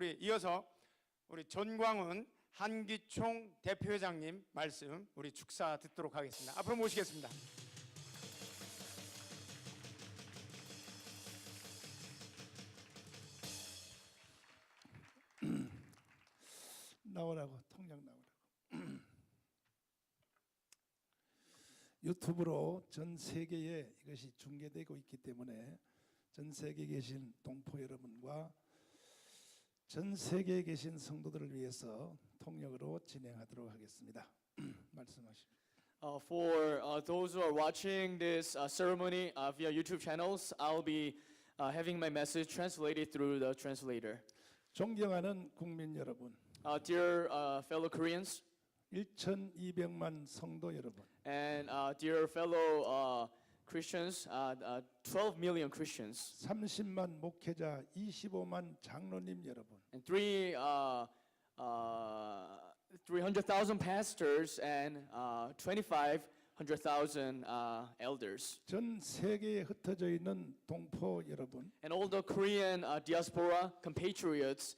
우리 이어서 우리 전광훈 한기총 대표회장님 말씀 우리 축사 듣도록 하겠습니다. 앞으로 모시겠습니다. 나오라고, 통장 나오라고. 유튜브로 전 세계에 이것이 중계되고 있기 때문에 전 세계에 계신 동포 여러분과 전 세계에 계신 성도들을 위해서 통역으로 진행하도록 하겠습니다. 말씀하십시오. For those who are watching this ceremony via YouTube channels, I'll be having my message translated through the translator. 존경하는 국민 여러분, Dear fellow Koreans, 1,200만 성도 여러분, and dear fellow Christians, 12 million Christians, 30만 목회자, 25만 장로님 여러분, and 300,000 pastors and 2,500,000 elders, 전 세계에 흩어져 있는 동포 여러분, and all the Korean diaspora compatriots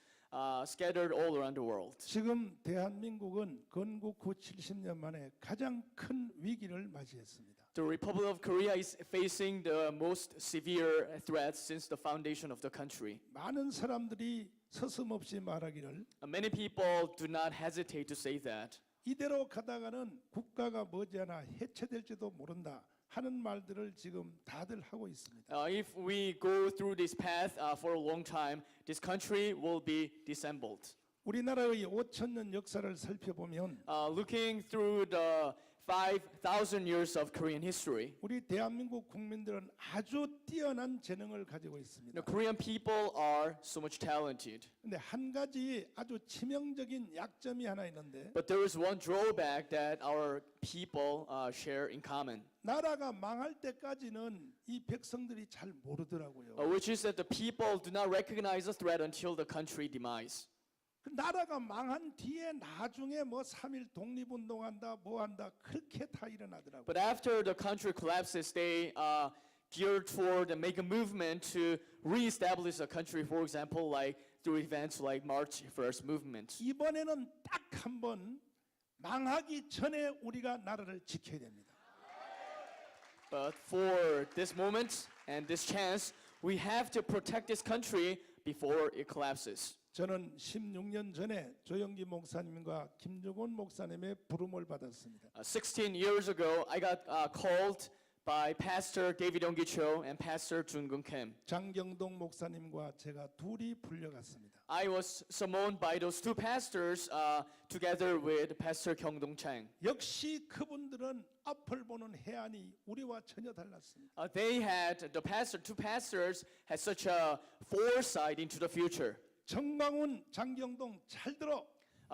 scattered all around the world. 지금 대한민국은 건국 후 70년 만에 가장 큰 위기를 맞이했습니다. The Republic of Korea is facing the most severe threats since the foundation of the country. 많은 사람들이 서슴없이 말하기를 Many people do not hesitate to say that. 이대로 가다가는 국가가 머지않아 해체될지도 모른다 하는 말들을 지금 다들 하고 있습니다. If we go through this path for a long time, this country will be disassembled. 우리나라의 5,000년 역사를 살펴보면 Looking through the 5,000 years of Korean history, 우리 대한민국 국민들은 아주 뛰어난 재능을 가지고 있습니다. the Korean people are so much talented. 근데 한 가지 아주 치명적인 약점이 하나 있는데 But there is one drawback that our people share in common, 나라가 망할 때까지는 이 백성들이 잘 모르더라고요. which is that the people do not recognize the threat until the country demise. 그 나라가 망한 뒤에 나중에 뭐 3.1 독립운동한다 뭐한다 그렇게 다 일어나더라고요. But after the country collapses, they gear toward and make a movement to reestablish the country, for example, like through events like March 1st movement. 이번에는 딱 한 번 망하기 전에 우리가 나라를 지켜야 됩니다. But for this moment and this chance, we have to protect this country before it collapses. 저는 16년 전에 조영기 목사님과 김종원 목사님의 부름을 받았습니다. 16 years ago, I got called by Pastor David Yonggi-cho and Pastor Jun-gun Kim. 장경동 목사님과 제가 둘이 불려갔습니다. I was summoned by those two pastors together with Pastor Kyung-dong Chang. 역시 그분들은 앞을 보는 해안이 우리와 전혀 달랐습니다. They had, two pastors had such a foresight into the future. 전광훈, 장경동 잘 들어.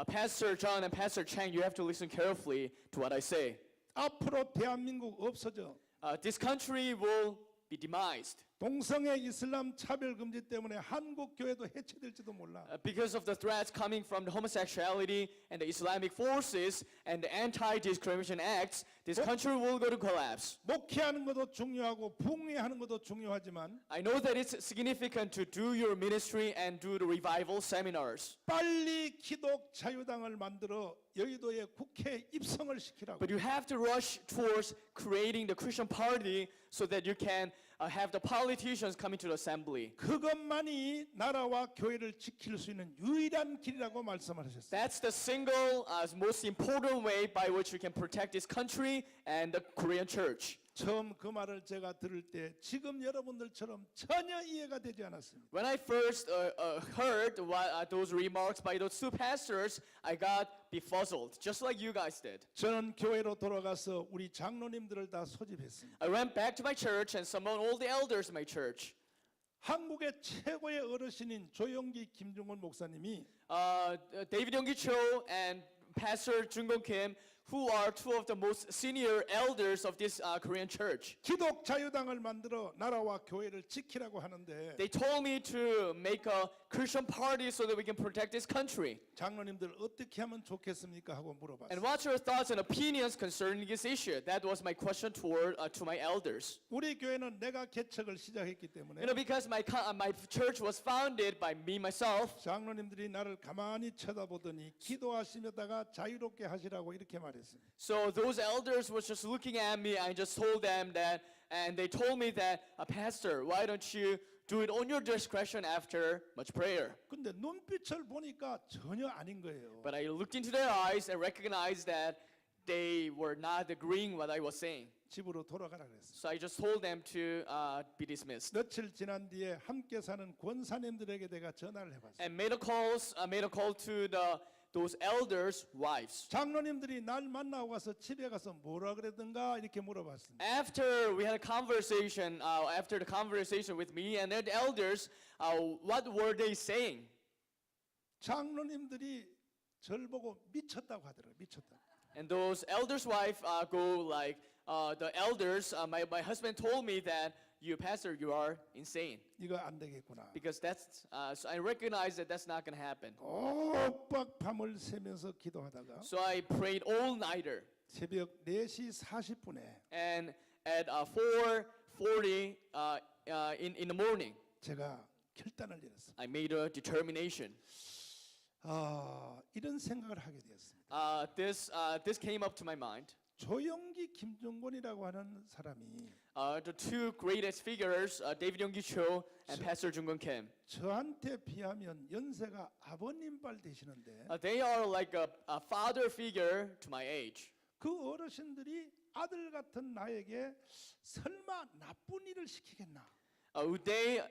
Pastor John and Pastor Chang, you have to listen carefully to what I say. 앞으로 대한민국 없어져. This country will be demised. 동성애 이슬람 차별 금지 때문에 한국 교회도 해체될지도 몰라. Because of the threats coming from the homosexuality and the Islamic forces and the anti-discrimination acts, this country will go to collapse. 목회하는 것도 중요하고 부흥회하는 것도 중요하지만 I know that it's significant to do your ministry and do the revival seminars. 빨리 기독자유당을 만들어 여의도에 국회에 입성을 시키라고. But you have to rush towards creating the Christian party so that you can have the politicians coming to the assembly. 그것만이 나라와 교회를 지킬 수 있는 유일한 길이라고 말씀하셨어요. That's the single most important way by which you can protect this country and the Korean church. 처음 그 말을 제가 들을 때 지금 여러분들처럼 전혀 이해가 되지 않았습니다. When I first heard those remarks by those two pastors, I got befuddled, just like you guys did. 저는 교회로 돌아가서 우리 장로님들을 다 소집했습니다. I went back to my church and summoned all the elders in my church. 한국의 최고의 어르신인 조영기, 김종원 목사님이 David Yonggi-cho and Pastor Jun-gun Kim who are two of the most senior elders of this Korean church. 기독자유당을 만들어 나라와 교회를 지키라고 하는데 They told me to make a Christian party so that we can protect this country. 장로님들 어떻게 하면 좋겠습니까 하고 물어봤어요. And what's your thoughts and opinions concerning this issue? That was my question to my elders. 우리 교회는 내가 개척을 시작했기 때문에 Because my church was founded by me myself. 장로님들이 나를 가만히 쳐다보더니 기도하시다가 자유롭게 하시라고 이렇게 말했습니다. So those elders were just looking at me. I just told them that, and they told me that, Pastor, why don't you do it on your discretion after much prayer? 근데 눈빛을 보니까 전혀 아닌 거예요. But I looked into their eyes and recognized that they were not agreeing what I was saying. 집으로 돌아가라 그랬어요. So I just told them to be dismissed. 며칠 지난 뒤에 함께 사는 권사님들에게 내가 전화를 해봤어요. And made a call to those elders' wives. 장로님들이 날 만나고 가서 집에 가서 뭐라 그랬던가 이렇게 물어봤습니다. After we had a conversation, after the conversation with me and the elders, what were they saying? 장로님들이 절 보고 미쳤다고 하더라고요. 미쳤다. And those elders' wife go like, the elders, my husband told me that you, pastor, you are insane. 이거 안 되겠구나. Because that's, so I recognize that that's not going to happen. 꼬박 밤을 새면서 기도하다가 So I prayed all-nighter. 새벽 4시 40분에 And at 4:40 in the morning, 제가 결단을 내렸어요. I made a determination. 이런 생각을 하게 되었습니다. This came up to my mind. 조영기, 김종곤이라고 하는 사람이 The two greatest figures, David Yonggi Cho and Pastor Jung Kim. 저한테 비하면 연세가 아버님발 되시는데 They are like a father figure to my age. 그 어르신들이 아들 같은 나에게 설마 나쁜 일을 시키겠나? Would they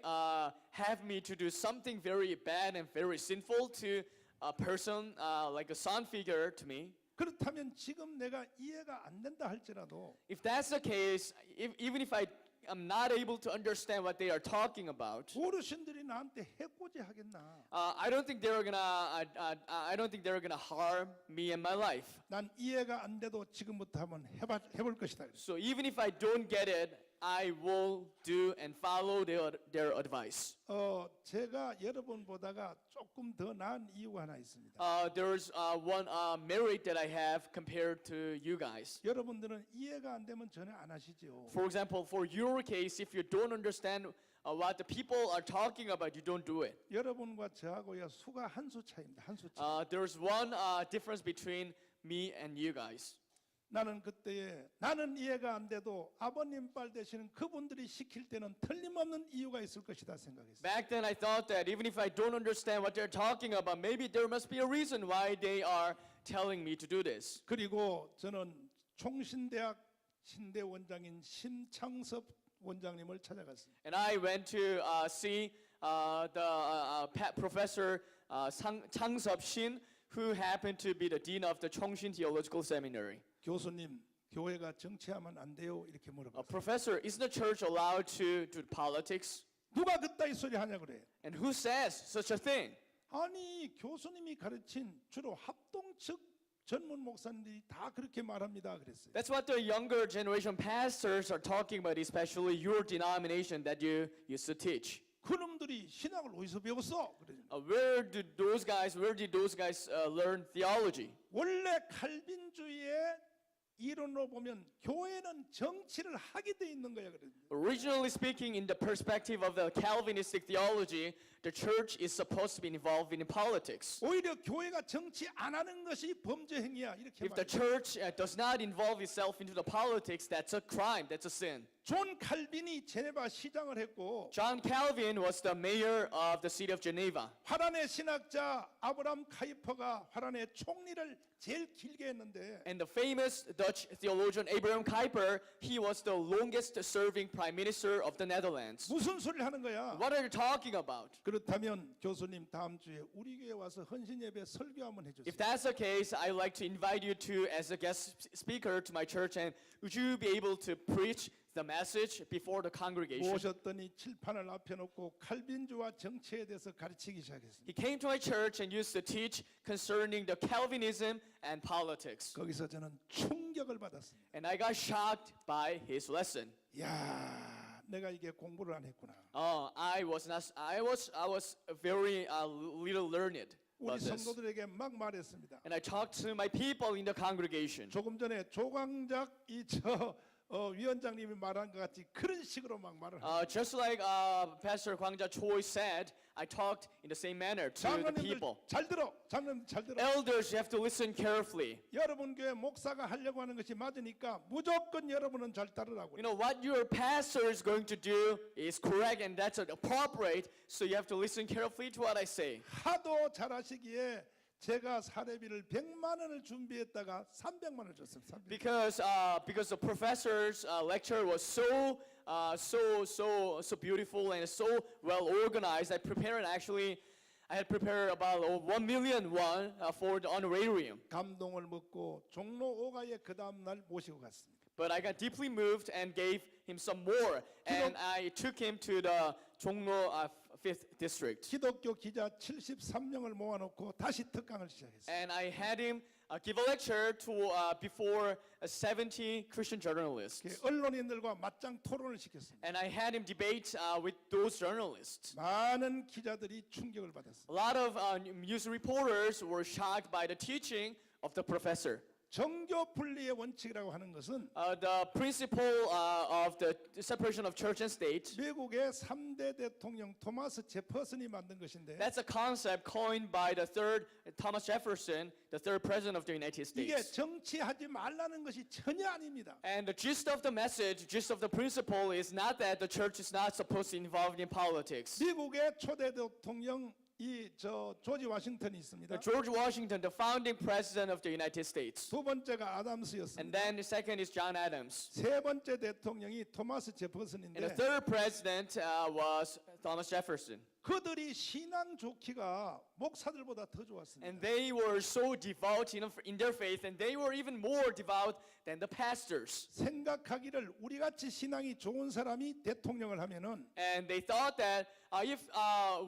have me to do something very bad and very sinful to a person like a son figure to me? 그렇다면 지금 내가 이해가 안 된다 할지라도 If that's the case, even if I'm not able to understand what they are talking about, 어르신들이 나한테 해코지 하겠나? I don't think they're gonna harm me and my life. 난 이해가 안 돼도 지금부터 한번 해볼 것이다. So even if I don't get it, I will do and follow their advice. 제가 여러분 보다가 조금 더 나은 이유가 하나 있습니다. There's one merit that I have compared to you guys. 여러분들은 이해가 안 되면 전혀 안 하시죠. For example, for your case, if you don't understand what the people are talking about, you don't do it. 여러분과 저하고야 수가 한 수 차이입니다. 한 수 차이. There's one difference between me and you guys. 나는 그때에 나는 이해가 안 돼도 아버님 빨 되시는 그분들이 시킬 때는 틀림없는 이유가 있을 것이다 생각했어요. Back then, I thought that even if I don't understand what they're talking about, maybe there must be a reason why they are telling me to do this. 그리고 저는 총신대학 신대 원장인 심창섭 원장님을 찾아갔습니다. And I went to see the professor Changsub Shin, who happened to be the dean of the Chongshin Theological Seminary. 교수님, 교회가 정치하면 안 돼요 이렇게 물어봤어요. Professor, isn't the church allowed to do politics? 누가 그따위 소리 하냐 그래. And who says such a thing? 아니 교수님이 가르친 주로 합동 측 전문 목사님들이 다 그렇게 말합니다 그랬어요. That's what the younger generation pastors are talking about, especially your denomination that you used to teach. 그놈들이 신학을 어디서 배웠어? 그래. Where did those guys learn theology? 원래 칼빈주의의 이론으로 보면 교회는 정치를 하게 돼 있는 거야 그래. Originally speaking, in the perspective of the Calvinistic theology, the church is supposed to be involved in politics. 오히려 교회가 정치 안 하는 것이 범죄 행위야 이렇게 If the 말해. church does not involve itself into the politics, that's a crime, that's a sin. 존 칼빈이 제네바 시장을 했고 John Calvin was the mayor of the city of Geneva. 화란의 신학자 아브람 카이퍼가 화란의 총리를 제일 길게 했는데 And the famous Dutch theologian Abraham Kuyper, he was the longest serving prime minister of the Netherlands. 무슨 소리를 하는 거야? What are you talking about? 그렇다면 교수님 다음 주에 우리 교회 와서 헌신 예배 설교 한번 해주세요. If that's the case, I'd like to invite you to as a guest speaker to my church, and would you be able to preach the message before the congregation. 오셨더니 칠판을 앞에 놓고 칼빈주와 정치에 대해서 가르치기 시작했습니다. He came to my church and used to teach concerning the Calvinism and politics. 거기서 저는 충격을 받았습니다. And I got shocked by his lesson. 야, 내가 이게 공부를 안 했구나. I was very little learned 우리 about this. 성도들에게 막 말했습니다. And I talked to my people in the congregation. 조금 전에 조광작 위원장님이 말한 것 같이 그런 식으로 막 말을 합니다. Just like Pastor Gwangja Choi said, I talked in the same manner to the 장로님들 people. 잘 들어, 장로님들 잘 들어. Elders, you have to listen carefully. 여러분 교회 목사가 하려고 하는 것이 맞으니까 무조건 여러분은 잘 따르라고. You know, what your pastor is going to do is correct and that's appropriate, so you have to listen carefully to what I say. 하도 잘하시기에 제가 사례비를 100만 원을 준비했다가 300만 원을 줬습니다. 300만 원. Because the professor's lecture was so beautiful and so well organized, I had prepared about 1 million won for the honorarium. 감동을 먹고 종로 5가에 그 다음 날 모시고 갔습니다. But I got deeply moved and gave him some more, and I took him to the Jongno 5th district. 기독교 기자 73명을 모아놓고 다시 특강을 시작했어요. And I had him give a lecture to before 70 Christian journalists. 언론인들과 맞짱 토론을 시켰습니다. And I had him debate with those journalists. 많은 기자들이 충격을 받았어요. A lot of news reporters were shocked by the teaching of the professor. 정교 분리의 원칙이라고 하는 것은 The principle of the separation of church and state, 미국의 3대 대통령 토마스 제퍼슨이 만든 것인데 that's a concept coined by the third Thomas Jefferson, the third president of the United 이게 States. 정치하지 말라는 것이 전혀 아닙니다. And the gist of the message, gist of the principle is not that the church is not supposed to be involved in politics. 미국의 초대 대통령 조지 워싱턴이 있습니다. George Washington, the founding president of the United States. 두 번째가 And 아담스였습니다. then the second is John Adams. 세 번째 대통령이 토마스 And the 제퍼슨인데 third president was Thomas Jefferson. 그들이 신앙 좋기가 목사들보다 더 좋았습니다. And they were so devout in their faith, and they were even more devout than the pastors. 생각하기를 우리같이 신앙이 좋은 사람이 대통령을 하면은 And they thought that if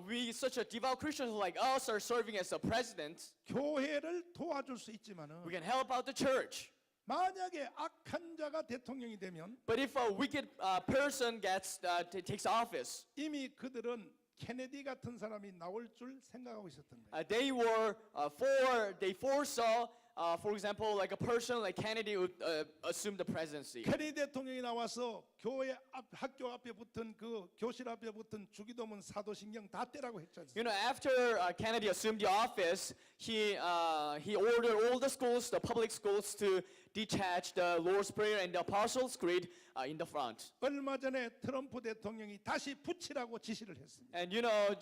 we, such a devout Christians like us, are serving as a president, 교회를 도와줄 수 있지만은 we can help out the church. 만약에 악한 자가 대통령이 되면 But if a wicked person takes office, 이미 그들은 케네디 같은 사람이 나올 줄 생각하고 있었던 거예요. they foresaw, for example, like a person like Kennedy would assume the presidency. 케네디 대통령이 나와서 학교 앞에 붙은 그 교실 앞에 붙은 주기도문 사도신경 다 떼라고 했지 않습니까? You know, after Kennedy assumed the office, he ordered all the schools, the public schools, to detach the Lord's Prayer and the Apostles' Creed in the front. 얼마 전에 트럼프 대통령이 다시 붙이라고 지시를 했습니다. And you know,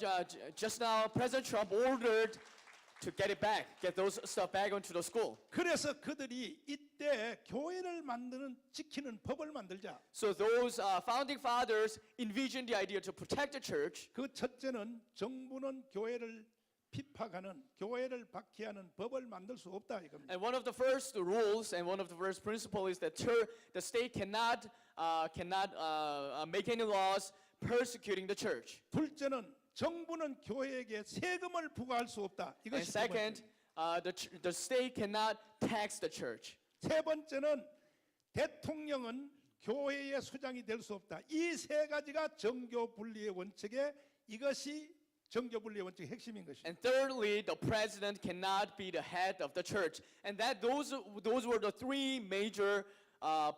just now, President Trump ordered to get it back, get those stuff back onto the school. 그래서 그들이 이때 교회를 지키는 법을 만들자. So those founding fathers envisioned the idea to protect the church. 그 첫째는 정부는 교회를 핍박하는 교회를 박해하는 법을 만들 수 없다 이겁니다. And one of the first rules and one of the first principles is that the state cannot make any laws persecuting the church. 둘째는 정부는 교회에게 세금을 부과할 수 없다. And 이것이 두 second, 번째. the state cannot tax the church. 세 번째는 대통령은 교회의 수장이 될 수 없다. 이 세 가지가 정교 분리의 원칙에 이것이 정교 분리의 원칙의 핵심인 것입니다. And thirdly, the president cannot be the head of the church. And that those were the three major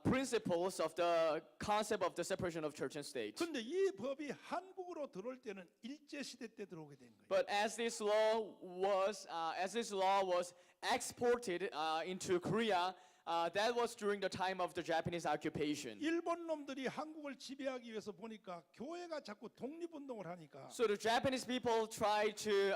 principles of the concept of the separation of church and state. 근데 이 법이 한국으로 들어올 때는 일제 시대 때 들어오게 된 거예요. But as this law was exported into Korea, that was during the time of the Japanese occupation. 일본 놈들이 한국을 지배하기 위해서 보니까 교회가 자꾸 독립운동을 하니까 So the Japanese people tried to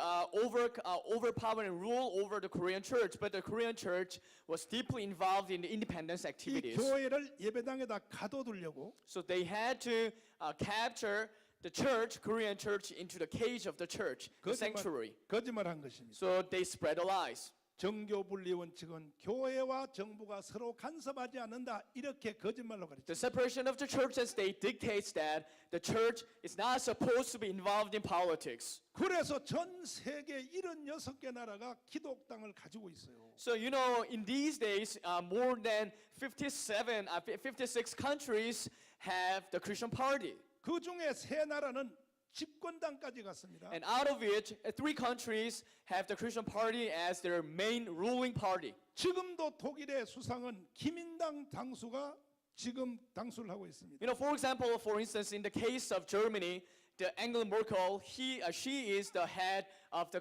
overpower and rule over the Korean church, but the Korean church was deeply involved in the independence 이 activities. 교회를 예배당에다 가둬두려고 So they had to capture the church, Korean church, into the cage of the church, the sanctuary. 거짓말한 것입니다. So they spread the lies. 정교 분리 원칙은 교회와 정부가 서로 간섭하지 않는다 이렇게 거짓말로 가르쳐. The separation of the church and state dictates that the church is not supposed to be involved in politics. 그래서 전 세계 76개 나라가 기독당을 가지고 있어요. So you know, in these days, more than 56 countries have the Christian party. 그 중에 3나라는 집권당까지 갔습니다. And out of which, 3 countries have the Christian party as their main ruling party. 지금도 독일의 수상은 기민당 당수가 지금 당수를 하고 있습니다. You know, for instance, in the case of Germany, the Angela Merkel, she is the head of the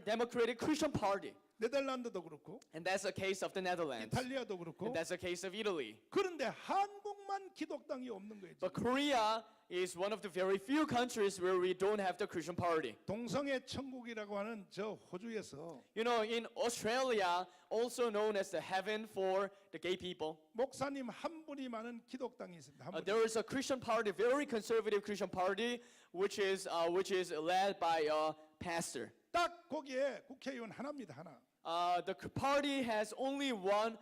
Democratic Christian Party. 네덜란드도 그렇고 And that's the case of the Netherlands. 이탈리아도 그렇고 And that's the case of Italy. 그런데 한국만 기독당이 없는 거예요. But Korea is one of the very few countries where we don't have the Christian party. 동성애 천국이라고 하는 저 호주에서 You know, in Australia, also known as the heaven for the gay people, 목사님 한 분이 많은 기독당이 있습니다. 한 분. there is a Christian party, very conservative Christian party, which is led by a pastor. 딱 거기에 국회의원 하나입니다. 하나. The party has only one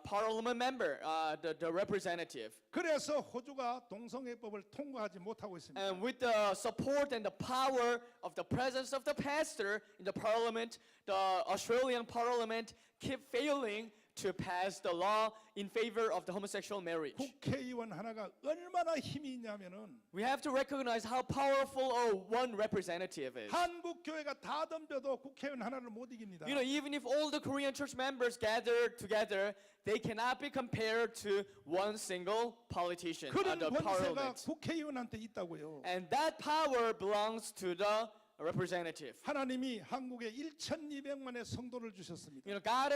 parliament member, the representative. 그래서 호주가 동성애법을 통과하지 못하고 있습니다. And with the support and the power of the presence of the pastor in the parliament, the Australian parliament keep failing to pass the law in favor of the homosexual marriage. 국회의원 하나가 얼마나 힘이 있냐면은 We have to recognize how powerful one representative is. 한국 교회가 다 덤벼도 국회의원 하나를 못 이깁니다. You know, even if all the Korean church members gather together, they cannot be compared to one single politician, 그런 the 권세가 parliament. 국회의원한테 있다고요. And that power belongs to the representative. 하나님이 한국에 1,200만의 성도를 주셨습니다. You know, God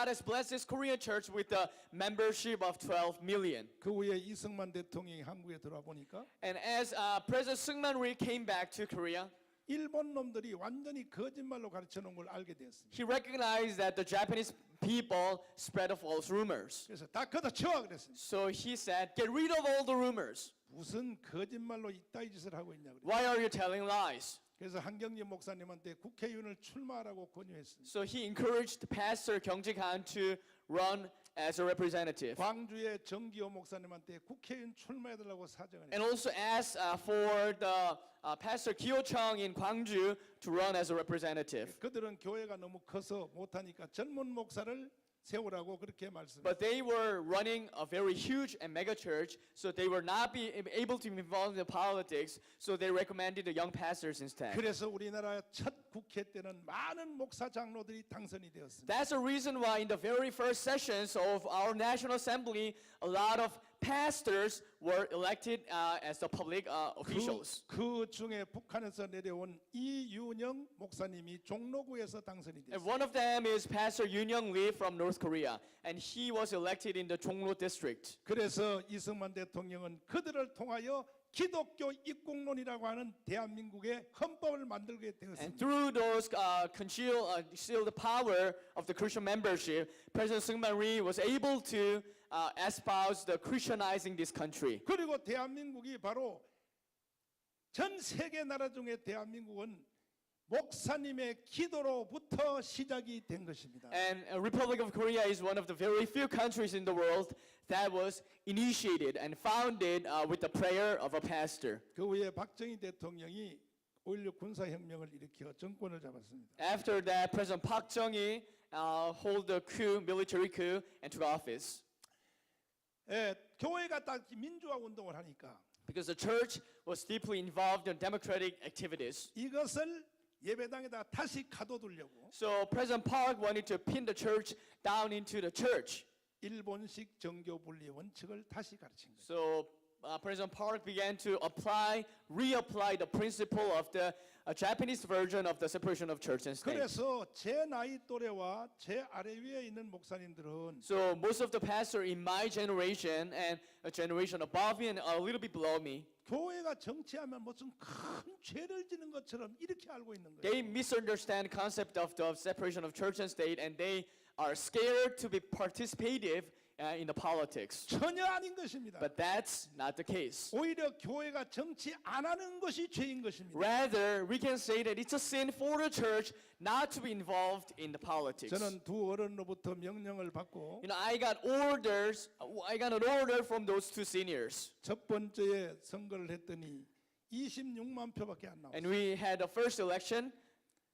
has blessed this Korean church with a membership of 12 million. 그 후에 이승만 대통령이 한국에 들어와 보니까 And as President Seungman Rhee came back to Korea, 일본 놈들이 완전히 거짓말로 가르쳐 놓은 걸 알게 되었습니다. he recognized that the Japanese people spread of false rumors. 그래서 다 걷어치워 그랬습니다. So he said, get rid of all the rumors. 무슨 거짓말로 이따위 짓을 하고 있냐 그래요. Why are you telling lies? 그래서 한경진 목사님한테 국회의원을 출마하라고 권유했습니다. So he encouraged Pastor Kyung Jik-han to run as a representative. 광주의 정기호 목사님한테 국회의원 출마해달라고 사정을 And 했습니다. also asked for the Pastor Kyo Chung in Gwangju to run as a representative. 그들은 교회가 너무 커서 못하니까 전문 목사를 세우라고 그렇게 말씀했습니다. But they were running a very huge and mega church, so they were not be able to be involved in the politics, so they recommended the young pastors instead. 그래서 우리나라 첫 국회 때는 많은 목사 장로들이 당선이 되었습니다. That's the reason why in the very first sessions of our National Assembly, a lot of pastors were elected as the public officials. 그 중에 북한에서 내려온 이윤영 목사님이 종로구에서 당선이 And 됐습니다. one of them is Pastor Yoon Young Lee from North Korea, and he was elected in the Jongno district. 그래서 이승만 대통령은 그들을 통하여 기독교 입국론이라고 하는 대한민국의 헌법을 만들게 And 되었습니다. through those conceal the power of the Christian membership, President Seungman Rhee was able to espouse the Christianizing this country. 그리고 대한민국이 바로 전 세계 나라 중에 대한민국은 목사님의 기도로부터 시작이 된 것입니다. And Republic of Korea is one of the very few countries in the world that was initiated and founded with the prayer of a pastor. 그 후에 박정희 대통령이 5.16 군사혁명을 일으켜 정권을 잡았습니다. After that, President Park Chung-hee hold the military coup, and took office. 교회가 딱 민주화 운동을 하니까 Because the church was deeply involved in democratic activities. 이것을 예배당에다 다시 가둬두려고 So President Park wanted to pin the church down into the church. 일본식 정교 분리의 원칙을 다시 가르친 거예요. So President Park began to reapply the principle of the Japanese version of the separation of church and state. 그래서 제 나이 또래와 제 아래 위에 있는 목사님들은 So most of the pastors in my generation and a generation above me and a little bit below me, 교회가 정치하면 무슨 큰 죄를 지는 것처럼 이렇게 알고 있는 거예요. they misunderstand the concept of the separation of church and state, and they are scared to be participative in the politics. 전혀 아닌 것입니다. But that's not the case. 오히려 교회가 정치 안 하는 것이 죄인 것입니다. Rather, we can say that it's a sin for the church not to be involved in the politics. 저는 두 어른으로부터 명령을 받고 I got an order from those two seniors. 첫 번째에 선거를 했더니 26만 표밖에 안 나왔어요. And we had the first election,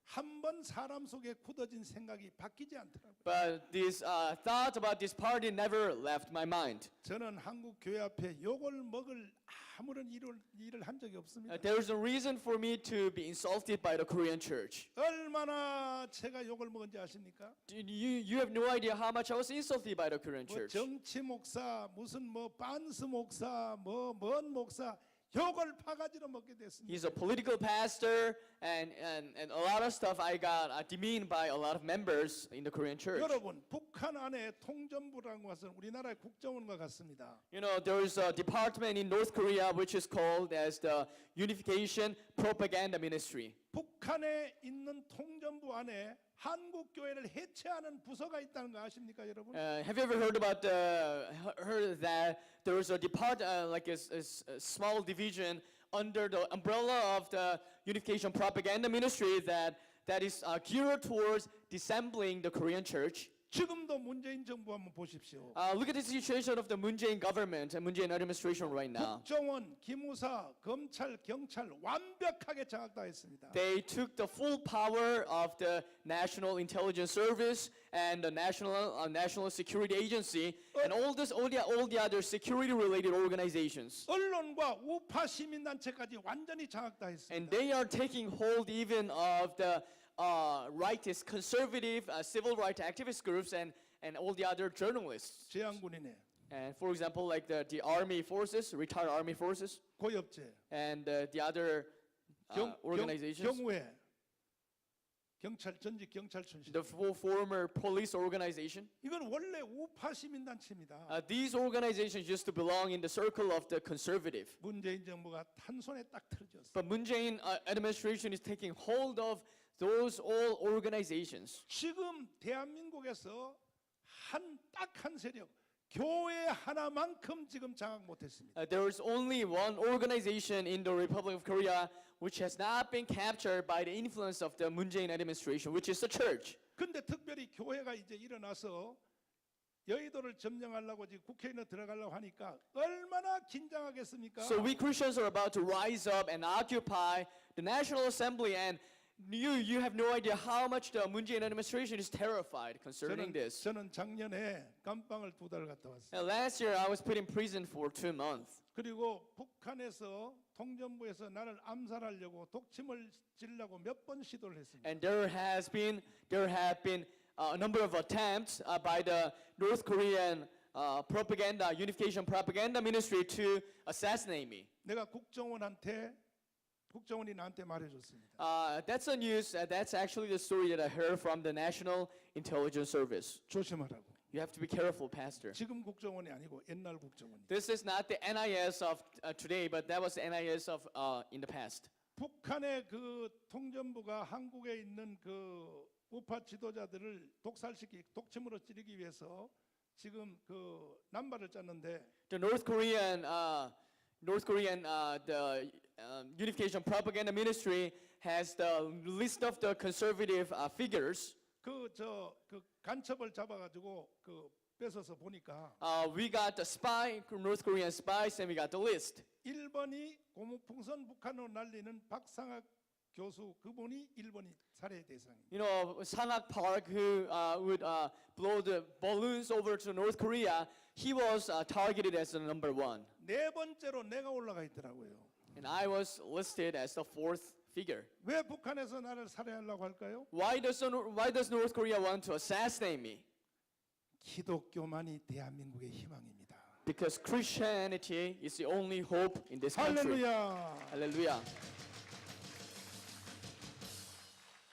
한 번 사람 속에 굳어진 생각이 바뀌지 않더라고요. but this thought about this party never left my mind. 저는 한국 교회 앞에 욕을 먹을 아무런 일을 한 적이 없습니다. There is a reason for me to be insulted by the Korean church. 얼마나 제가 욕을 먹은지 아십니까? You have no idea how much I was insulted by the Korean 뭐 church. 정치 목사, 무슨 뭐 반스 목사, 뭐 먼 목사 욕을 바가지로 먹게 됐습니다. He's a political pastor, and a lot of stuff I got demeaned by a lot of members in the Korean church. 여러분, 북한 안에 통전부라는 것은 우리나라의 국정원과 같습니다. There is a department in North Korea which is called as the Unification Propaganda Ministry. 북한에 있는 통전부 안에 한국 교회를 해체하는 부서가 있다는 거 아십니까, 여러분? Have you ever heard that there is a like a small division under the umbrella of the Unification Propaganda Ministry that is geared towards dissembling the Korean church? 지금도 문재인 정부 한번 보십시오. Look at the situation of the Moon Jae-in government and Moon Jae-in administration right now. 국정원, 기무사, 검찰, 경찰 완벽하게 장악당했습니다. They took the full power of the National Intelligence Service and the National Security Agency and all the other security-related organizations. 언론과 우파 시민단체까지 완전히 장악당했습니다. And they are taking hold even of the rightist, conservative, civil rights activist groups and all the other journalists. 재향군이네, And for example, like the army forces, retired army forces, 고엽제, and the other organizations, 경우회, 경찰 전직 경찰 출신. the former police organization. 이건 원래 우파 시민단체입니다. These organizations used to belong in the circle of the conservative. 문재인 정부가 한 손에 딱 틀어졌어요. But Moon Jae-in administration is taking hold of those all organizations. 지금 대한민국에서 딱 한 세력, 교회 하나만큼 지금 장악 못했습니다. There is only one organization in the Republic of Korea which has not been captured by the influence of the Moon Jae-in administration, which is the church. 근데 특별히 교회가 이제 일어나서 여의도를 점령하려고 지금 국회의원 들어가려고 하니까 얼마나 긴장하겠습니까? So we Christians are about to rise up and occupy the National Assembly, and you have no idea how much the Moon Jae-in administration is terrified concerning this. 저는 작년에 감방을 2달 갔다 왔어요. And last year I was put in prison for 2 months. 그리고 북한에서 통전부에서 나를 암살하려고 독침을 찌르려고 몇 번 시도를 했습니다. And there have been a number of attempts by the North Korean Unification Propaganda Ministry to assassinate me. 내가 국정원이 나한테 말해줬습니다. That's a news. That's actually the story that I heard from the National Intelligence Service. 조심하라고. You have to be careful, Pastor. 지금 국정원이 아니고 옛날 국정원이. This is not the NIS of today, but that was the NIS of in the past. 북한의 그 통전부가 한국에 있는 그 우파 지도자들을 독침으로 찌르기 위해서 지금 그 남발을 짰는데 The North Korean Unification Propaganda Ministry has the list of the conservative figures. 그 간첩을 잡아가지고 그 뺏어서 보니까 We got the North Korean spies, and we got the list. 1번이 고무풍선 북한으로 날리는 박상학 교수, 그분이 1번이 살해 대상입니다. Sang-ak Park, who would blow the balloons over to North Korea, he was targeted as the number 1. 네 번째로 내가 올라가 있더라고요. And I was listed as the 4th figure. 왜 북한에서 나를 살해하려고 할까요? Why does North Korea want to assassinate me? 기독교만이 대한민국의 희망입니다. Because Christianity is the only hope in this country. 할렐루야. Hallelujah.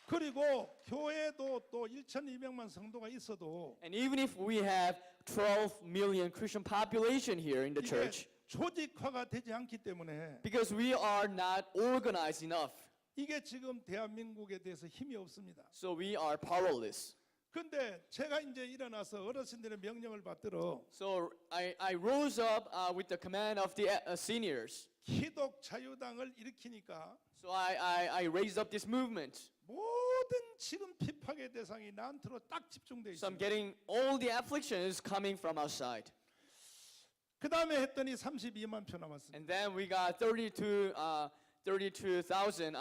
그리고 교회도 또 1,200만 성도가 있어도 And even if we have 12 million Christian population here in the 이게 church, 조직화가 되지 않기 때문에 because we are not organized enough, 이게 지금 대한민국에 대해서 힘이 없습니다. so we are powerless. 근데 제가 이제 일어나서 어르신들의 명령을 받들어 So I rose up with the command of the seniors. 기독자유당을 일으키니까 So I raised up this movement. 모든 지금 핍박의 대상이 나한테로 딱 집중돼 So I'm 있습니다. getting all the afflictions coming from outside. 그 다음에 했더니 32만 표 남았습니다. And then we got 320,000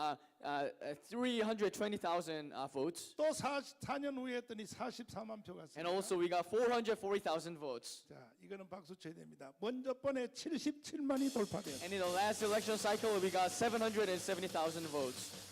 votes. 또 4년 후에 했더니 44만 표 And 갔습니다. also we got 440,000 votes. 자, 이거는 박수 쳐야 됩니다. 먼저 번에 77만이 돌파돼요. And in the last election cycle, we got 770,000 votes.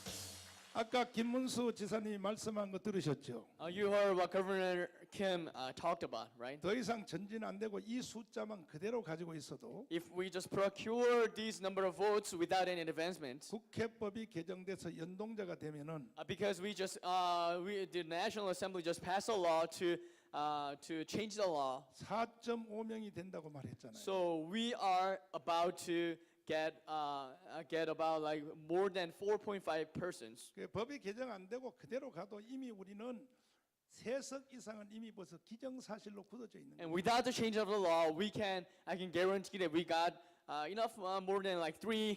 아까 김문수 지사님이 말씀한 거 들으셨죠? You heard what Governor Kim talked about, right? 더 이상 전진 안 되고 이 숫자만 그대로 가지고 있어도 If we just procure these number of votes without any advancement, 국회법이 개정돼서 연동제가 되면은 because the National Assembly just passed a law to change the law, 4.5명이 된다고 말했잖아요. so we are about to get about like more than 4.5 persons. 그 법이 개정 안 되고 그대로 가도 이미 우리는 3석 이상은 이미 벌써 기정사실로 굳어져 있는 And 거예요. without the change of the law, I can guarantee that we got enough more than like 3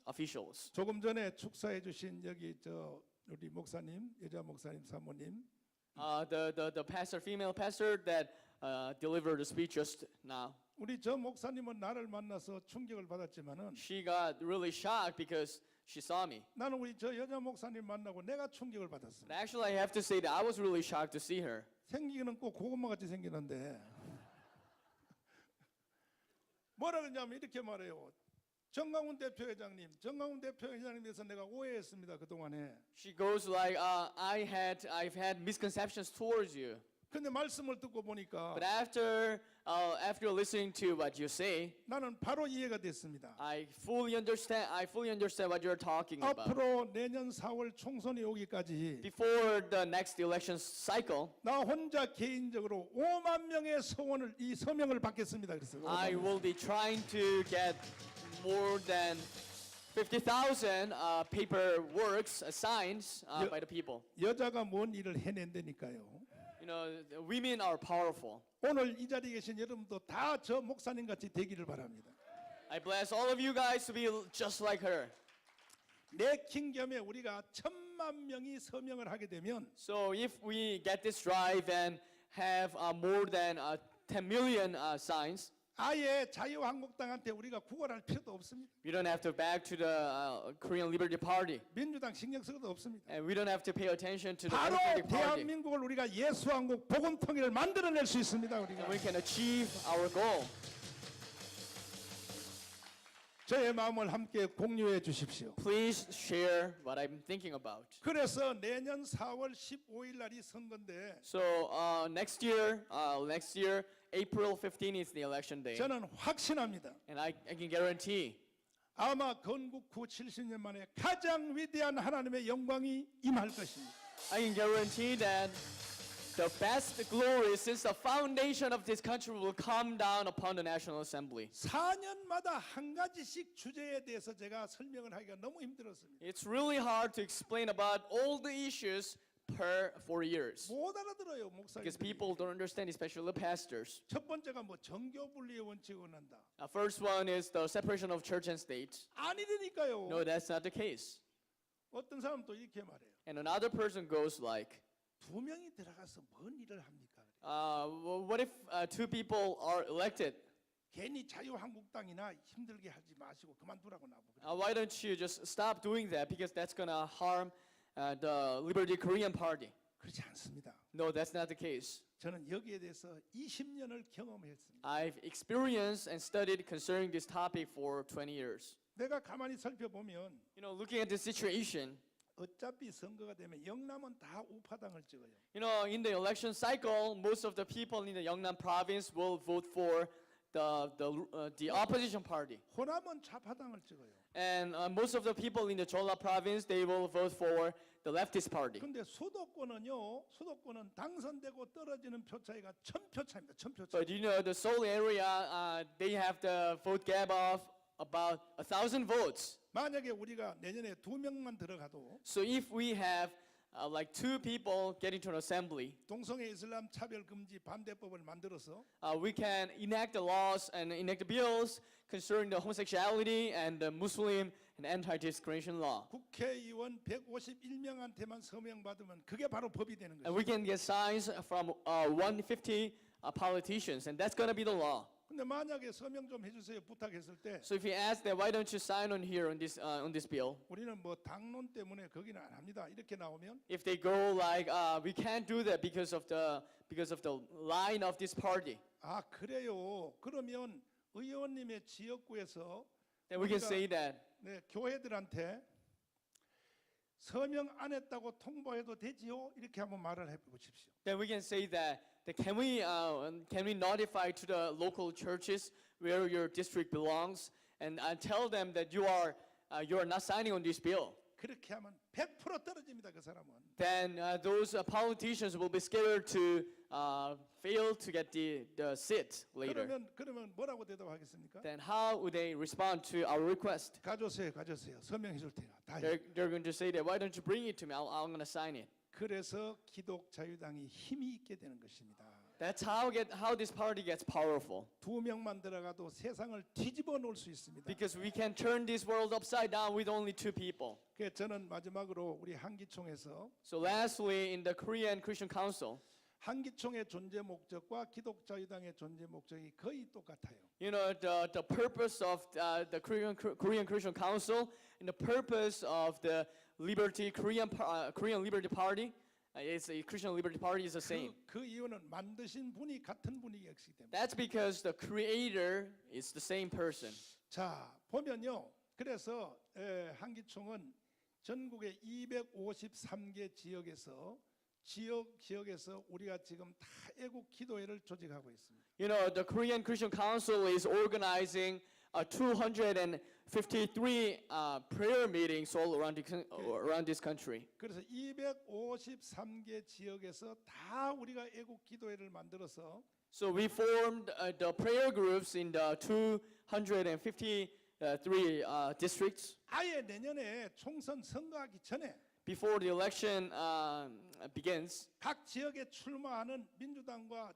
officials. 조금 전에 축사해 주신 여기 우리 목사님, 여자 목사님 사모님 The pastor, female pastor that delivered the speech just now. 우리 저 목사님은 나를 만나서 충격을 받았지만은 She got really shocked because she saw me. 나는 우리 저 여자 목사님 만나고 내가 충격을 But 받았습니다. actually, I have to say that I was really shocked to see her. 생기기는 꼭 고구마 같이 생기는데 뭐라 그러냐면 이렇게 말해요. 전광훈 대표회장님에 대해서 내가 오해했습니다 그동안에. She goes like, I've had misconceptions towards you. 근데 말씀을 듣고 보니까 But after listening to what you say, 나는 바로 이해가 됐습니다. I fully understand what you're talking about. 앞으로 내년 4월 총선이 오기까지 Before the next election cycle, 나 혼자 개인적으로 5만 명의 서명을 받겠습니다. 그래서 I will be trying to get more than 50,000 paperworks signed by the people. 여자가 뭔 일을 해낸다니까요. You know, the women are powerful. 오늘 이 자리에 계신 여러분도 다 저 목사님 같이 되기를 바랍니다. I bless all of you guys to be just like her. 내 킹덤에 우리가 1,000만 명이 서명을 하게 되면 So if we get this drive and have more than 10 million signs, 아예 자유한국당한테 우리가 구걸할 필요도 없습니다. we don't have to back to the Korean Liberty Party. 민주당 신경 쓸 것도 없습니다. And we don't have to pay attention to the 바로 Democratic Party. 대한민국을 우리가 예수한국 복음 통일을 만들어낼 수 있습니다. 우리가 We can achieve our goal. 저의 마음을 함께 공유해 주십시오. Please share what I'm thinking about. 그래서 내년 4월 15일 날이 선거인데 So next year, April 15 is the election day. 저는 확신합니다. And I can guarantee 아마 건국 후 70년 만에 가장 위대한 하나님의 영광이 임할 것입니다. I can guarantee that the best glory since the foundation of this country will come down upon the National Assembly. 4년마다 한 가지씩 주제에 대해서 제가 설명을 하기가 너무 힘들었습니다. It's really hard to explain about all the issues per 4 years. 못 알아들어요, Because 목사님들이. people don't understand, especially the pastors. 첫 번째가 뭐 정교 분리의 원칙을 원한다. First one is the separation of church and state. 아니라니까요. No, that's not the case. 어떤 사람은 또 이렇게 말해요. And another person goes like, 2명이 들어가서 뭔 일을 합니까? what if 2 people are elected? 괜히 자유한국당이나 힘들게 하지 마시고 그만두라고 나보고. Why don't you just stop doing that? Because that's gonna harm the Liberty Korean Party. 그렇지 않습니다. No, that's not the case. 저는 여기에 대해서 20년을 경험했습니다. I've experienced and studied concerning this topic for 20 years. 내가 가만히 살펴보면 You know, looking at this situation, 어차피 선거가 되면 영남은 다 우파당을 찍어요. you know, in the election cycle, most of the people in the Yeongnam province will vote for the opposition party. 호남은 좌파당을 찍어요. And most of the people in the Jeolla province, they will vote for the leftist party. 근데 수도권은 당선되고 떨어지는 표 차이가 1000표 차입니다. 1000표 차이. But you know, the Seoul area, they have the vote gap of about 1,000 votes. 만약에 우리가 내년에 2명만 들어가도 So if we have like two people get into an assembly, 동성애 이슬람 차별 금지 반대법을 만들어서 we can enact the laws and enact the bills concerning the homosexuality and the Muslim and anti-discrimination law. 국회의원 151명한테만 서명 받으면 그게 바로 법이 되는 And 거죠. we can get signs from 150 politicians, and that's going to be the law. 근데 만약에 서명 좀 해주세요 부탁했을 때 So if you ask them, why don't you sign on here on this bill? 우리는 뭐 당론 때문에 거기는 안 합니다. 이렇게 나오면 If they go like, we can't do that because of the line of this party, 아 그래요. 그러면 의원님의 지역구에서 then we can 우리가 say that. 네, 교회들한테 서명 안 했다고 통보해도 되지요? 이렇게 한번 말을 해보십시오. Then we can say that can we notify to the local churches where your district belongs and tell them that you are not signing on this bill? 그렇게 하면 100% 떨어집니다. 그 사람은. Then those politicians will be scared to fail to get the seat later. 그러면 뭐라고 대답하겠습니까? Then how would they respond to our request? 가져오세요. 서명해 줄 테니까. 다 해. They're going to say that, why don't you bring it to me? I'm going to sign it. 그래서 기독자유당이 힘이 있게 되는 것입니다. That's how this party gets powerful. 2명만 들어가도 세상을 뒤집어 놓을 수 있습니다. Because we can turn this world upside down with only two people. 그래서 저는 마지막으로 우리 한기총에서 So lastly, in the Korean Christian Council, 한기총의 존재 목적과 기독자유당의 존재 목적이 거의 똑같아요. you know, the purpose of the Korean Christian Council and the purpose of the Korean Liberty Party, it's a Christian Liberty Party is the same. 그 이유는 만드신 분이 같은 분이기 때문에. That's because the creator is the same person. 자 보면요. 그래서 한기총은 전국의 253개 지역에서 우리가 지금 다 애국 기도회를 조직하고 있습니다. You know, the Korean Christian Council is organizing 253 prayer meetings all around this country. 그래서 253개 지역에서 다 우리가 애국 기도회를 만들어서 So we formed the prayer groups in the 253 districts. 아예 내년에 총선 선거하기 전에 Before the election begins, 각 지역에 출마하는 민주당과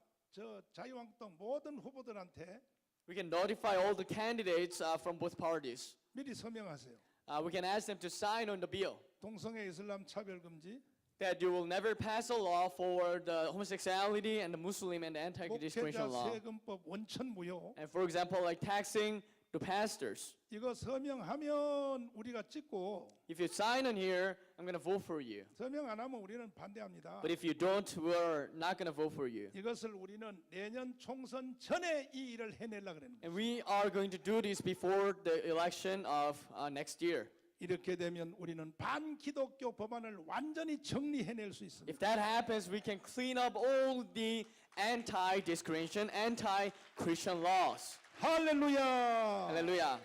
자유한국당 모든 후보들한테 we can notify all the candidates from both parties. 미리 서명하세요. We can ask them to sign on the bill 동성애 이슬람 차별 금지, that you will never pass a law for the homosexuality and the Muslim and the anti-discrimination 목회자 law. 세금법 원천 무효. And for example, like taxing the pastors. 이거 서명하면 우리가 찍고 If you sign on here, I'm going to vote for you. 서명 안 하면 우리는 반대합니다. But if you don't, we're not going to vote for you. 이것을 우리는 내년 총선 전에 이 일을 해내려고 그러는 거예요. And we are going to do this before the election of next year. 이렇게 되면 우리는 반기독교 법안을 완전히 정리해낼 수 있습니다. If that happens, we can clean up all the anti-discrimination, anti-Christian laws. 할렐루야. Hallelujah.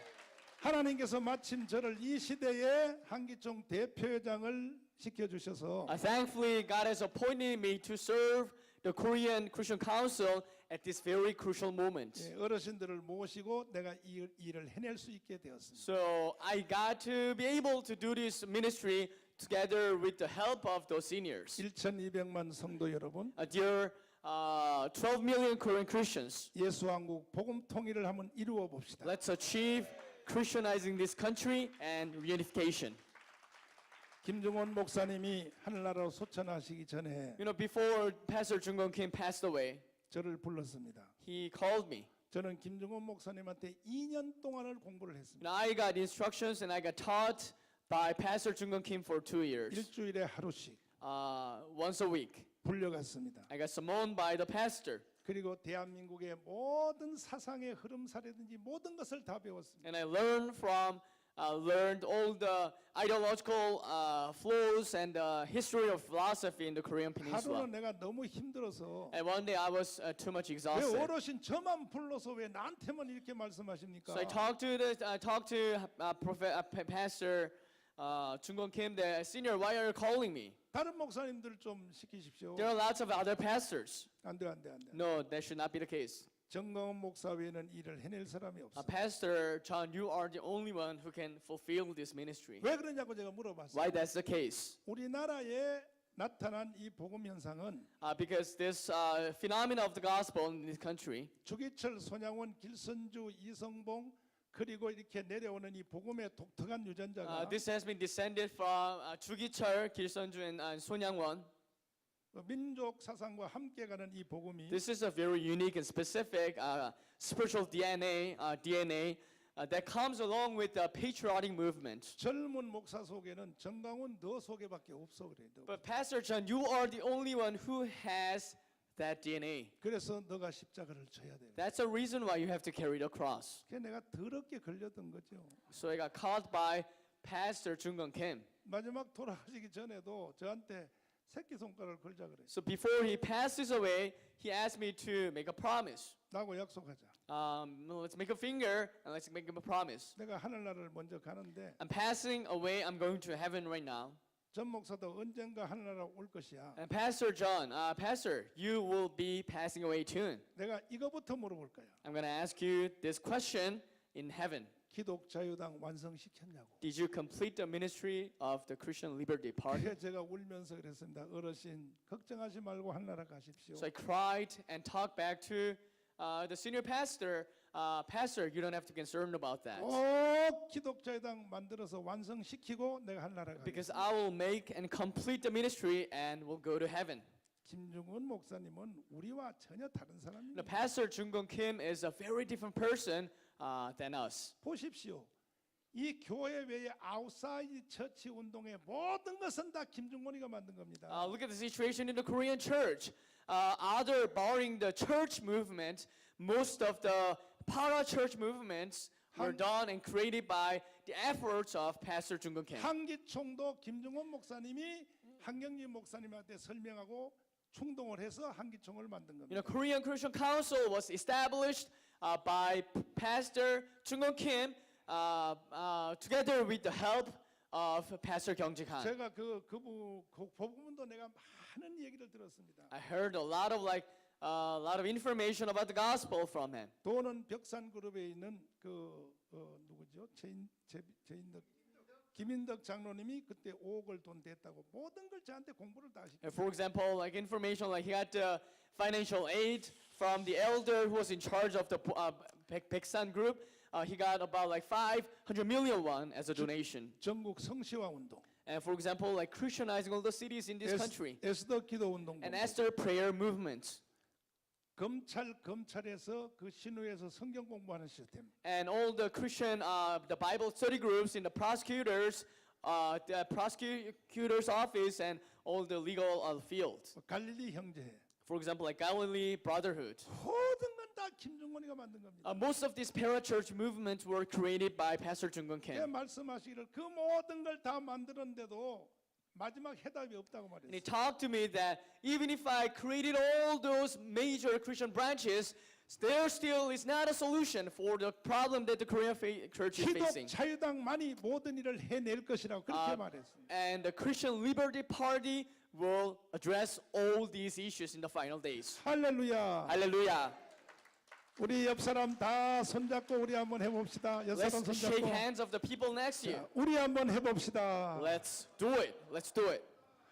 하나님께서 마침 저를 이 시대에 한기총 대표회장을 시켜주셔서 Thankfully, God has appointed me to serve the Korean Christian Council at this very crucial moment. 어르신들을 모시고 내가 이 일을 해낼 수 있게 되었습니다. So I got to be able to do this ministry together with the help of those seniors. 1,200만 성도 여러분, Dear 12 million Korean Christians, 예수 한국 복음 통일을 한번 이루어 봅시다. let's achieve Christianizing this country and reunification. 김종원 목사님이 하늘나라로 소천하시기 전에 You know, before Pastor Jung Kim passed away, 저를 불렀습니다. he called me. 저는 김종원 목사님한테 2년 동안을 공부를 했습니다. And I got instructions and I got taught by Pastor Jung Kim for 2 years, 일주일에 하루씩 once a week. 불려갔습니다. I got summoned by the pastor. 그리고 대한민국의 모든 사상의 흐름사라든지 모든 것을 다 배웠습니다. And I learned all the ideological flows and the history of philosophy in the Korean Peninsula. 하루는 내가 너무 힘들어서 And one day I was too much 왜 exhausted. 어르신 저만 불러서 왜 나한테만 이렇게 말씀하십니까? So I talked to Pastor Jung Kim, the senior. Why are you calling me? 다른 목사님들 좀 시키십시오. There are lots of other pastors. 안 돼. No, that should not be the case. 전광훈 목사 외에는 일을 해낼 사람이 없어. Pastor John, you are the only one who can fulfill this ministry. 왜 그러냐고 제가 물어봤어요. Why that's the case? 우리나라에 나타난 이 복음 현상은 because this phenomena of the gospel in this country, 주기철, 손양원, 길선주, 이성봉 그리고 이렇게 내려오는 이 복음의 독특한 유전자가 this has been descended from 주기철, 길선주, and 손양원. 민족 사상과 함께 가는 이 복음이 This is a very unique and specific spiritual DNA that comes along with the patriotic movement. 젊은 목사 속에는 전광훈 너 속에밖에 없어 그래. But Pastor John, you are the only one who has that DNA. 그래서 너가 십자가를 져야 돼. That's the reason why you have to carry the cross. 그래서 내가 더럽게 걸렸던 거죠. So I got called by Pastor Jung Kim. 마지막 돌아가시기 전에도 저한테 새끼 손가락을 걸자 그래. So before he passes away, he asked me to make a promise. 나하고 약속하자. Let's make a finger and let's make him a promise. 내가 하늘나라를 먼저 가는데 I'm passing away. I'm going to heaven right now. 전 목사도 언젠가 하늘나라 올 것이야. And Pastor John, Pastor, you will be passing away soon. 내가 이거부터 물어볼 거야. I'm going to ask you this question in heaven. 기독자유당 완성시켰냐고. Did you complete the ministry of the Christian Liberty Party? 그래 제가 울면서 그랬습니다. 어르신 걱정하지 말고 하늘나라 가십시오. So I cried and talked back to the senior pastor. Pastor, you don't have to be concerned about that. 꼭 기독자유당 만들어서 완성시키고 내가 하늘나라 가겠습니다. Because I will make and complete the ministry and will go to heaven. 김중훈 목사님은 우리와 전혀 다른 The 사람입니다. Pastor Jung Kim is a very different person than us. 보십시오. 이 교회 외에 아웃사이드 처치 운동의 모든 것은 다 김중훈이가 만든 겁니다. Look at the situation in the Korean church. Other barring the church movement, most of the para-church movements were done and created by the efforts of Pastor Jung Kim. 한기총도 김중훈 목사님이 한경림 목사님한테 설명하고 충동을 해서 한기총을 만든 You know, 겁니다. Korean Christian Council was established by Pastor Jung Kim together with the help of Pastor Kyung-Ji Han. 제가 그 부분도 내가 많은 얘기를 들었습니다. I heard a lot of information about the gospel from him. 도는 벽산그룹에 있는 누구죠? 김인덕 장로님이 그때 5억을 돈 댔다고 모든 걸 저한테 공부를 다 하시고. For example, like information, like he got financial aid from the elder who was in charge of the Baeksan group. He got about like 500 million won as a donation. 전국 성시화 운동. And for example, like Christianizing all the cities in this country. 에스더 기도 운동. And Esther prayer movement. 검찰에서 그 신우에서 성경 공부하는 시스템. And all the Christian, the Bible study groups in the prosecutors office and all the legal fields. 갈릴리 형제회. For example, like Galilee Brotherhood. 모든 건 다 김중훈이가 만든 겁니다. Most of these parachurch movements were created by Pastor Jung 예, Kim. 말씀하시기를 그 모든 걸 다 만들었는데도 마지막 해답이 없다고 And he 말했어요. talked to me that even if I created all those major Christian branches, there still is not a solution for the problem that the Korean church is facing. 기독자유당만이 모든 일을 해낼 것이라고 그렇게 말했어요. And the Christian Liberty Party will address all these issues in the final days. 할렐루야. Hallelujah. 우리 옆 사람 다 손잡고 우리 한번 해봅시다. 옆 사람 Let's shake 손잡고. hands of the people next to you. 자, 우리 한번 해봅시다. Let's do it. Let's do it.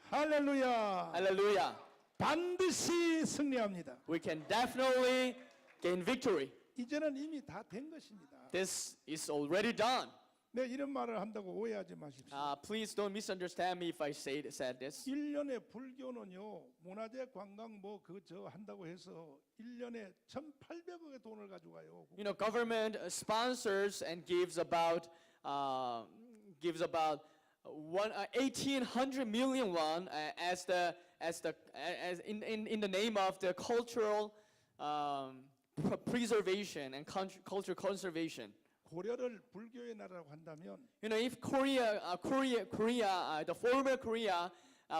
할렐루야. Hallelujah. 반드시 승리합니다. We can definitely gain victory. 이제는 이미 다 된 것입니다. This is already done. 네, 이런 말을 한다고 오해하지 마십시오. Please don't misunderstand me if I said this. 1년에 불교는요. 문화재 관광 한다고 해서 1년에 1,800억의 돈을 가져가요. You know, government sponsors and gives about 1,800 million won as in the name of the cultural preservation and culture conservation. 고려를 불교의 나라라고 한다면 You know, if Korea, the former Korea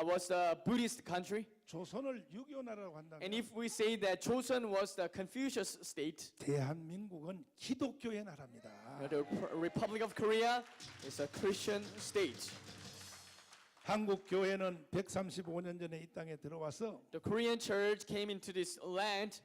was the Buddhist country, 조선을 유교 나라라고 and 한다면 if we say that Joseon was the Confucius state, 대한민국은 기독교의 나라입니다. the Republic of Korea is a Christian state. 한국 교회는 135년 전에 이 땅에 들어와서 The Korean church came into this land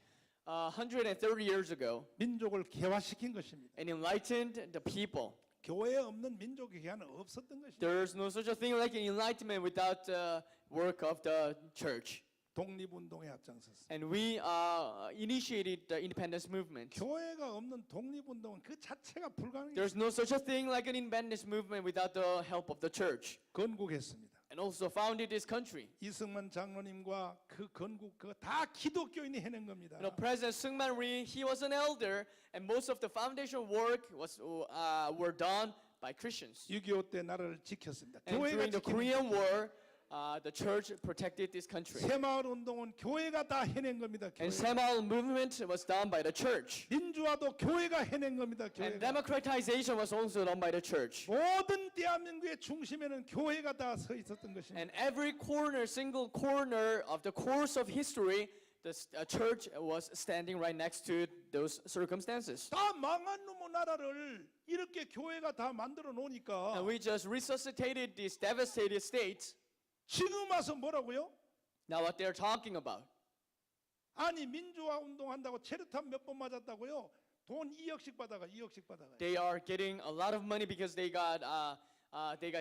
130 years ago 민족을 개화시킨 것입니다. and enlightened the people. 교회 없는 민족의 개화는 없었던 것입니다. There's no such a thing like an enlightenment without the work of the church. 독립운동에 앞장섰습니다. And we initiated the independence movement. 교회가 없는 독립운동은 그 자체가 불가능해요. There's no such a thing like an independence movement without the help of the church. 건국했습니다. And also founded this country. 이승만 장로님과 그 건국 그거 다 기독교인이 해낸 겁니다. President Seungman Rhee, he was an elder, and most of the foundation work were done by Christians. 6.25 때 나라를 지켰습니다. And 교회가 during the 지킨 Korean War, the church protected this country. 새마을 운동은 교회가 다 해낸 겁니다. And 교회. Samuel movement was done by the church. 민주화도 교회가 해낸 겁니다. And 교회가. democratization was also done by the church. 모든 대한민국의 중심에는 교회가 다 서 있었던 것입니다. And every corner, single corner of the course of history, the church was standing right next to those circumstances. 다 망한 놈의 나라를 이렇게 교회가 다 만들어 놓으니까 And we just resuscitated this devastated state. 지금 와서 뭐라고요? Now what they're talking about. 아니 민주화 운동한다고 체류탄 몇 번 맞았다고요? 돈 2억씩 받아가 2억씩 받아가. They are getting a lot of money because they got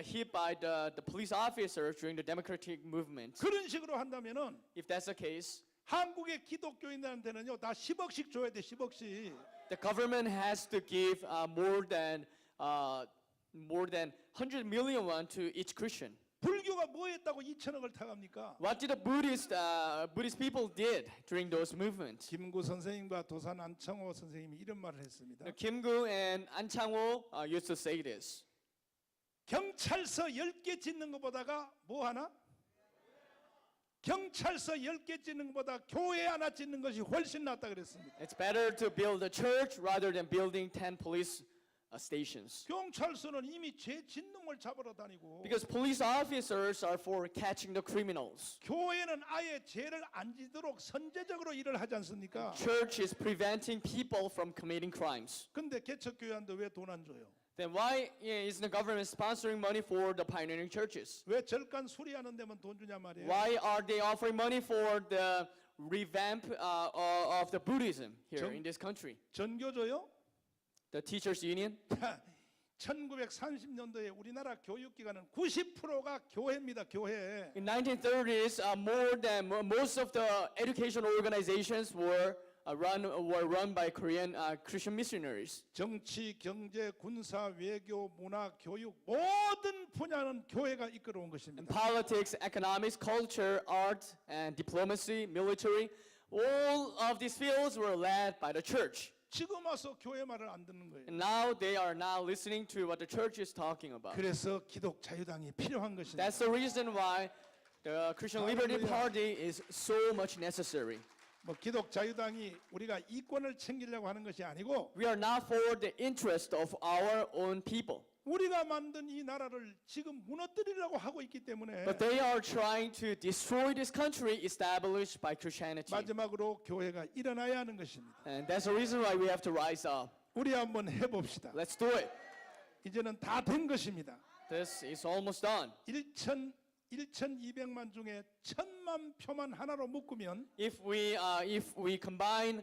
hit by the police officers during the democratic movement. 그런 식으로 한다면은 If that's the case, 한국의 기독교인들한테는요 다 10억씩 줘야 돼 10억씩. the government has to give more than 100 million won to each Christian. 불교가 뭐 했다고 2천억을 타갑니까? What did the Buddhist people did during those movements? 김구 선생님과 도산 안창호 선생님이 이런 말을 했습니다. Kim Gu and An Chang-ho used to say this. 경찰서 10개 짓는 것보다가 뭐 하나? 경찰서 10개 짓는 것보다 교회 하나 짓는 것이 훨씬 낫다 그랬습니다. It's better to build a church rather than building 10 police stations. 경찰서는 이미 죄 짓는 걸 잡으러 다니고 Because police officers are for catching the criminals. 교회는 아예 죄를 안 지도록 선제적으로 일을 하지 않습니까? Church is preventing people from committing crimes. 근데 개척교회한테 왜 돈 안 줘요? Then why isn't the government sponsoring money for the pioneering churches? 왜 절간 수리하는 데만 돈 주냐 말이에요? Why are they offering money for the revamp of the Buddhism here in this country? 전교조요? The teachers union? 1930년도에 우리나라 교육기관은 90%가 교회입니다. 교회. In 1930s, most of the educational organizations were run by Korean Christian missionaries. 정치, 경제, 군사, 외교, 문화, 교육 모든 분야는 교회가 이끌어온 And 것입니다. politics, economics, culture, art, and diplomacy, military, all of these fields were led by the church. 지금 와서 교회 말을 안 듣는 거예요. And now they are now listening to what the church is talking about. 그래서 기독자유당이 필요한 것입니다. That's the reason why the Christian Liberty Hallelujah. Party is so much necessary. 뭐 기독자유당이 우리가 이권을 챙기려고 하는 것이 아니고 We are not for the interest of our own people, 우리가 만든 이 나라를 지금 무너뜨리려고 하고 있기 때문에 but they are trying to destroy this country established by Christianity. 마지막으로 교회가 일어나야 하는 것입니다. And that's the reason why we have to rise up. 우리 한번 해봅시다. Let's do it. 이제는 다 된 것입니다. This is almost done. 1,200만 중에 1,000만 표만 하나로 묶으면 If we combine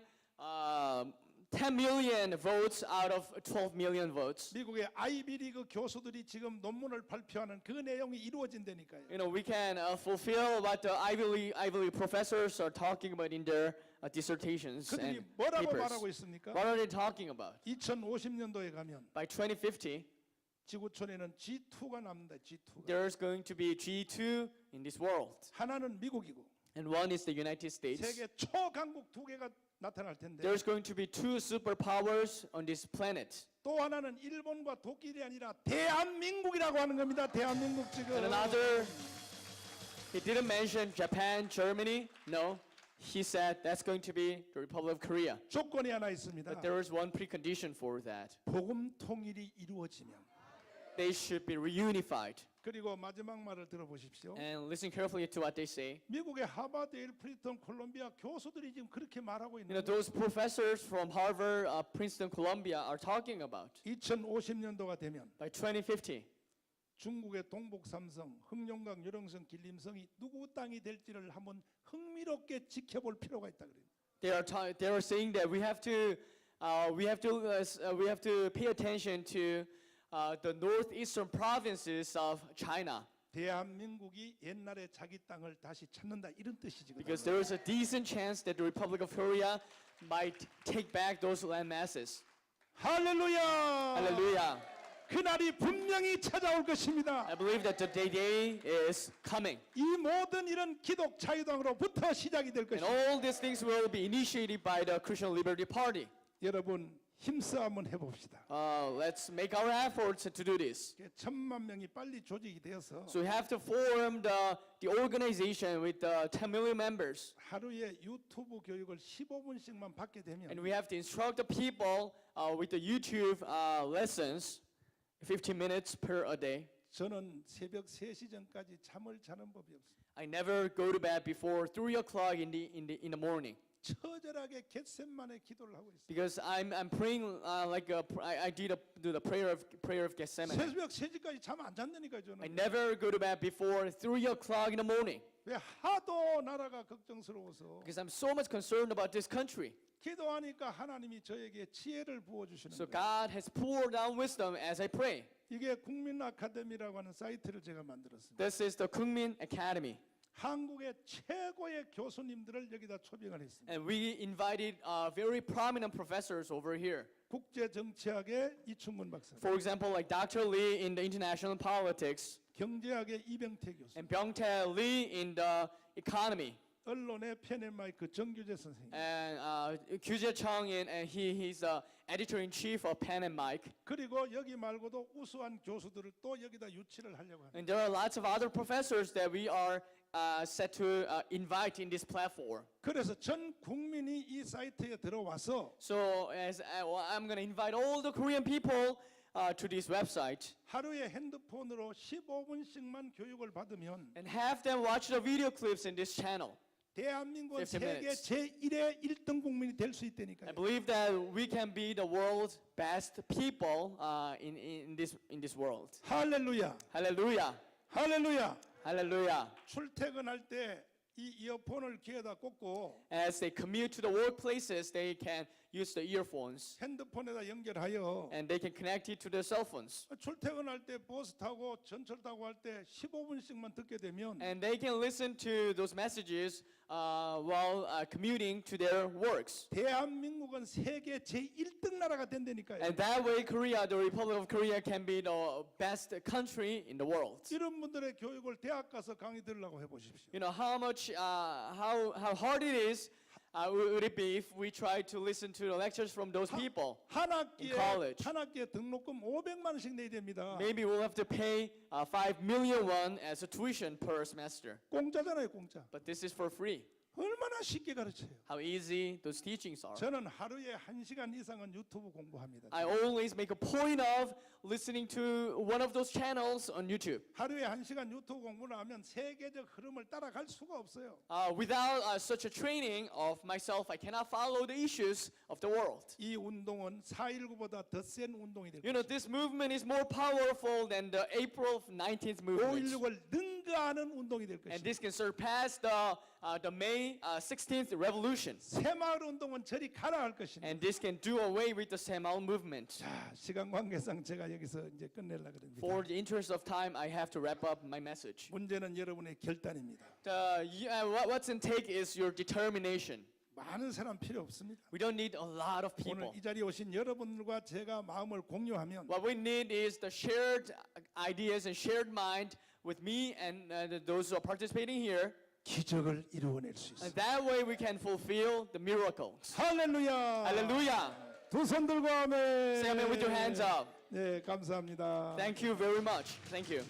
10 million votes out of 12 million votes, 미국의 아이비리그 교수들이 지금 논문을 발표하는 그 내용이 이루어진다니까요. we can fulfill what the Ivy League professors are talking about in their dissertations 그들이 and 뭐라고 papers. 말하고 있습니까? What are they talking about? 2050년도에 가면 By 2050, 지구촌에는 G2가 남는다. G2가. there's going to be G2 in this world, 하나는 미국이고 and one is the United States. 세계 초강국 두 개가 나타날 텐데 There's going to be two superpowers on this planet. 또 하나는 일본과 독일이 아니라 대한민국이라고 하는 겁니다. 대한민국 지금. And another, he didn't mention Japan, Germany. No, he said that's going to be the Republic of Korea. 조건이 하나 있습니다. But there is one precondition for that. 복음 통일이 이루어지면. They should be reunified. 그리고 마지막 말을 들어보십시오. And listen carefully to what they say. 미국의 하버드, 예일, 프린스턴, 콜롬비아 교수들이 지금 그렇게 말하고 있는 거예요. Those professors from Harvard, Princeton, Columbia are talking about 2050년도가 되면 by 2050. 중국의 동북 삼성, 흑룡강, 유령성, 길림성이 누구 땅이 될지를 한번 흥미롭게 지켜볼 필요가 있다 그래요. They are saying that we have to pay attention to the northeastern provinces of China. 대한민국이 옛날에 자기 땅을 다시 찾는다 이런 뜻이지거든요. Because there is a decent chance that the Republic of Korea might take back those land masses. 할렐루야! Hallelujah. 그날이 분명히 찾아올 것입니다. I believe that the day is coming. 이 모든 일은 기독자유당으로부터 시작이 될 And 것입니다. all these things will be initiated by the Christian Liberty Party. 여러분 힘써 한번 해봅시다. Let's make our efforts to do this. 1,000만 명이 빨리 조직이 되어서 So we have to form the organization with 10 million members. 하루에 유튜브 교육을 15분씩만 받게 되면 And we have to instruct the people with the YouTube lessons, 15 minutes per a day. 저는 새벽 3시 전까지 잠을 자는 법이 없어요. I never go to bed before 3 o'clock in the morning. 처절하게 겟셋만의 기도를 하고 있어요. Because I'm praying I do the prayer of Gethsemane. 새벽 3시까지 잠 안 잔다니까요, I 저는. never go to bed before 3 o'clock in the morning. 왜 하도 나라가 걱정스러워서 Because I'm so much concerned about this country. 기도하니까 하나님이 저에게 지혜를 부어 주시는 So 거예요. God has poured down wisdom as I pray. 이게 국민 아카데미라고 하는 사이트를 제가 만들었습니다. This is the Kungmin Academy. 한국의 최고의 교수님들을 여기다 초빙을 했습니다. And we invited very prominent professors over here. 국제 정치학의 이충근 박사, For example, like Dr. Lee in the international politics 경제학의 이병태 교수, and Byung-tae Lee in the economy. 언론의 펜앤마이크 정규재 선생님. And Kyuje Chung, and he's editor-in-chief of Pen and Mic. 그리고 여기 말고도 우수한 교수들을 또 여기다 유치를 하려고 합니다. And there are lots of other professors that we are set to invite in this platform. 그래서 전 국민이 이 사이트에 들어와서 So as I'm going to invite all the Korean people to this website 하루에 핸드폰으로 15분씩만 교육을 받으면 and have them watch the video clips in this channel. 대한민국은 15 세계 minutes. 제1의 1등 국민이 될 수 I 있다니까요. believe that we can be the world's best people in this world. 할렐루야. Hallelujah. 할렐루야. Hallelujah. 출퇴근할 때 이 이어폰을 귀에다 꽂고 As they commute to the workplaces, they can use the earphones 핸드폰에다 연결하여 and they can connect it to their cell phones. 출퇴근할 때 버스 타고 전철 타고 할 때 15분씩만 듣게 되면 And they can listen to those messages while commuting to their works. 대한민국은 세계 제1등 나라가 된다니까요. And that way, Korea, the Republic of Korea, can be the best country in the world. 이런 분들의 교육을 대학 가서 강의 들으려고 해보십시오. You know how much, how hard it is. Would it be if we try to listen to the lectures from those people? 한 학기에 college. 한 학기에 등록금 500만 원씩 내야 됩니다. Maybe we'll have to pay 5 million won as a tuition per semester. 공짜잖아요, 공짜. But this is for free. 얼마나 쉽게 가르쳐요. How easy those teachings are. 저는 하루에 1시간 이상은 유튜브 공부합니다. I always make a point of listening to one of those channels on YouTube. 하루에 1시간 유튜브 공부를 하면 세계적 흐름을 따라갈 수가 없어요. Without such a training of myself, I cannot follow the issues of the world. 이 운동은 4.19보다 더 센 운동이 될 You know, this movement is more powerful than the April 19th movement. 5.16을 능가하는 운동이 될 And 것입니다. this can surpass the May 16th revolution. 새마을 운동은 저리 가라 할 것입니다. And this can do away with the Samal movement. 자, 시간 관계상 제가 여기서 이제 끝내려고 합니다. For the interest of time, I have to wrap up my message. 문제는 여러분의 결단입니다. What's in take is your determination. 많은 사람 필요 없습니다. We don't need a lot of 오늘 people. 이 자리에 오신 여러분들과 제가 마음을 공유하면 What we need is the shared ideas and shared mind with me and those who are participating here. 기적을 이루어낼 수 있습니다. And that way we can fulfill the miracles. 할렐루야. Hallelujah. 두 손 들고 아멘. Say amen with your hands up. 네, 감사합니다. Thank you very much. Thank you.